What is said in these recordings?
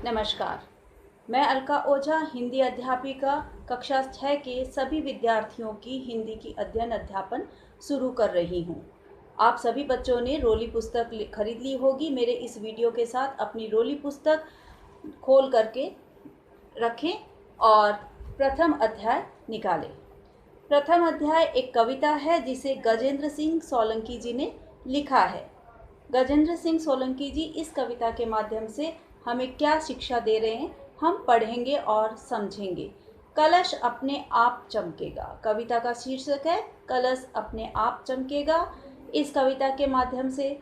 नमस्कार। मैं अलका ओझा, हिंदी अध्यापिका, कक्षा 6 के सभी विद्यार्थियों की हिंदी की अध्ययन अध्यापन शुरू कर रही हूँ। आप सभी बच्चों ने रोली पुस्तक खरीद ली होगी। मेरे इस वीडियो के साथ अपनी रोली पुस्तक खोल करके रखें और प्रथम अध्याय निकालें। प्रथम अध्याय एक कविता है जिसे गजेंद्र सिंह सोलंकी जी ने लिखा है। गजेंद्र सिंह सोलंकी जी इस कविता के माध्यम से हमें क्या शिक्षा दे रहे हैं, हम पढ़ेंगे और समझेंगे। कलश अपने आप चमकेगा। कविता का शीर्षक है कलश अपने आप चमकेगा। इस कविता के माध्यम से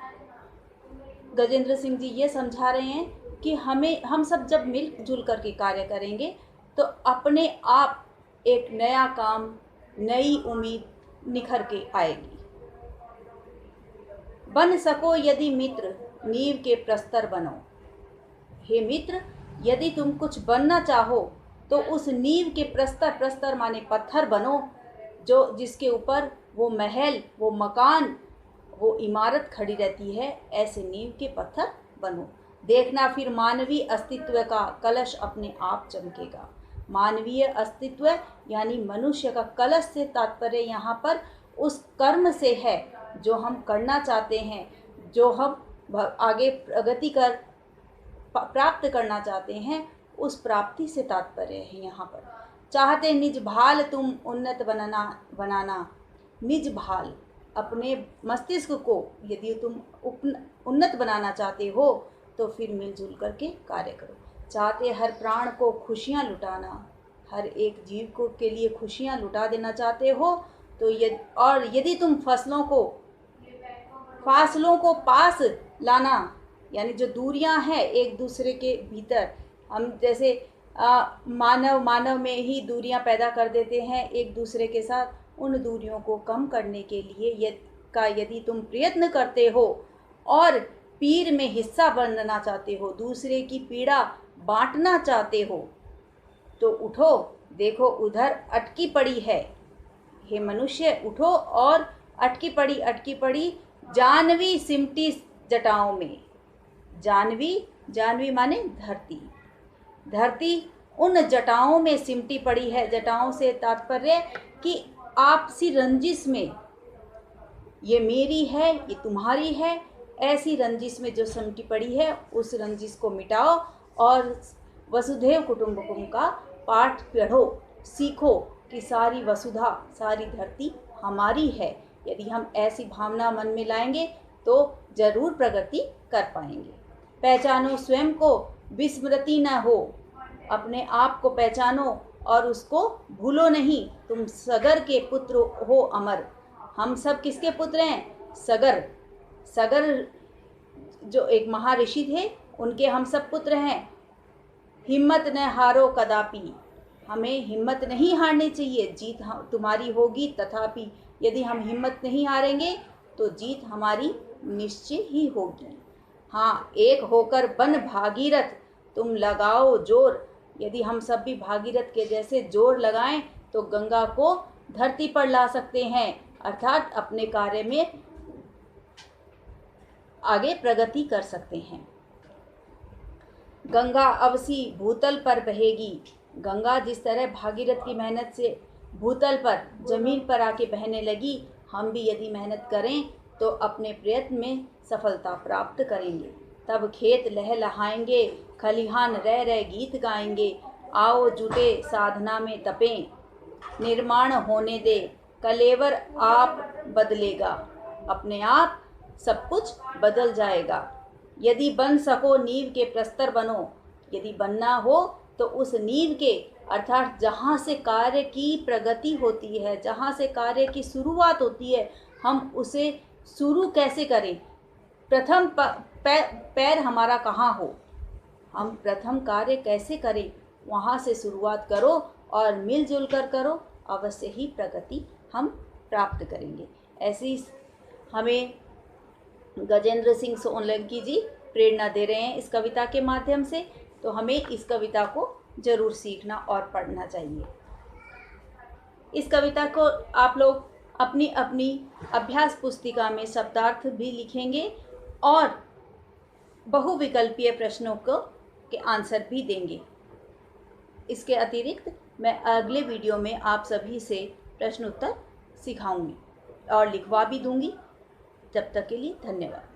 गजेंद्र सिंह जी ये समझा रहे हैं कि हम सब जब मिलजुल करके कार्य करेंगे तो अपने आप एक नया काम, नई उम्मीद निखर के आएगी। बन सको यदि मित्र, नींव के प्रस्तर बनो। हे मित्र, यदि तुम कुछ बनना चाहो तो उस नींव के प्रस्तर माने पत्थर बनो, जो जिसके ऊपर वो महल, वो मकान, वो इमारत खड़ी रहती है। ऐसे नींव के पत्थर बनो। देखना फिर मानवीय अस्तित्व का कलश अपने आप चमकेगा। मानवीय अस्तित्व यानी मनुष्य का कलश से तात्पर्य यहाँ पर उस कर्म से है जो हम करना चाहते हैं, जो हम आगे प्रगति कर प्राप्त करना चाहते हैं, उस प्राप्ति से तात्पर्य है यहाँ पर। चाहते निज भाल तुम उन्नत बनाना। निज भाल, अपने मस्तिष्क को यदि तुम उन्नत बनाना चाहते हो तो फिर मिलजुल करके कार्य करो। चाहते हर प्राण को खुशियाँ लुटाना, हर एक जीव को के लिए खुशियाँ लुटा देना चाहते हो तो यदि तुम फासलों को पास लाना, यानी जो दूरियां हैं एक दूसरे के भीतर, हम जैसे मानव में ही दूरियां पैदा कर देते हैं एक दूसरे के साथ, उन दूरियों को कम करने के लिए यदि तुम प्रयत्न करते हो और पीर में हिस्सा बनना चाहते हो, दूसरे की पीड़ा बांटना चाहते हो, तो उठो, देखो उधर अटकी पड़ी है। हे मनुष्य, उठो और अटकी पड़ी जानवी सिमटी जटाओं में। जानवी माने धरती उन जटाओं में सिमटी पड़ी है। जटाओं से तात्पर्य कि आपसी रंजिश में, ये मेरी है, ये तुम्हारी है, ऐसी रंजिश में जो सिमटी पड़ी है, उस रंजिश को मिटाओ और वसुधैव कुटुंबकम का पाठ पढ़ो, सीखो कि सारी वसुधा, सारी धरती हमारी है। यदि हम ऐसी भावना मन में लाएंगे तो जरूर प्रगति कर पाएंगे। पहचानो स्वयं को, विस्मृति न हो। अपने आप को पहचानो और उसको भूलो नहीं। तुम सगर के पुत्र हो अमर। हम सब किसके पुत्र हैं? सगर जो एक महर्षि थे, उनके हम सब पुत्र हैं। हिम्मत न हारो कदापि। हमें हिम्मत नहीं हारनी चाहिए। जीत तुम्हारी होगी तथापि। यदि हम हिम्मत नहीं हारेंगे तो जीत हमारी निश्चय ही होगी। हाँ, एक होकर बन भागीरथ, तुम लगाओ जोर। यदि हम सब भी भागीरथ के जैसे जोर लगाएं तो गंगा को धरती पर ला सकते हैं, अर्थात अपने कार्य में आगे प्रगति कर सकते हैं। गंगा अवसी भूतल पर बहेगी। गंगा जिस तरह भागीरथ की मेहनत से भूतल पर, जमीन पर आके बहने लगी, हम भी यदि मेहनत करें तो अपने प्रयत्न में सफलता प्राप्त करेंगे। तब खेत लहलहाएंगे, खलिहान रह रह गीत गाएंगे। आओ जुटे साधना में तपें, निर्माण होने दे, कलेवर आप बदलेगा। अपने आप सब कुछ बदल जाएगा। यदि बन सको नींव के प्रस्तर बनो। यदि बनना हो तो उस नींव के, अर्थात जहाँ से कार्य की प्रगति होती है, जहाँ से कार्य की शुरुआत होती है, हम उसे शुरू कैसे करें? प्रथम पैर हमारा कहाँ हो, हम प्रथम कार्य कैसे करें, वहाँ से शुरुआत करो और मिलजुल कर करो, अवश्य ही प्रगति हम प्राप्त करेंगे। ऐसी हमें गजेंद्र सिंह सोलंकी जी प्रेरणा दे रहे हैं इस कविता के माध्यम से। तो हमें इस कविता को जरूर सीखना और पढ़ना चाहिए। इस कविता को आप लोग अपनी अपनी अभ्यास पुस्तिका में शब्दार्थ भी लिखेंगे और बहुविकल्पीय प्रश्नों के आंसर भी देंगे। इसके अतिरिक्त मैं अगले वीडियो में आप सभी से प्रश्न उत्तर सिखाऊंगी और लिखवा भी दूंगी। जब तक के लिए धन्यवाद।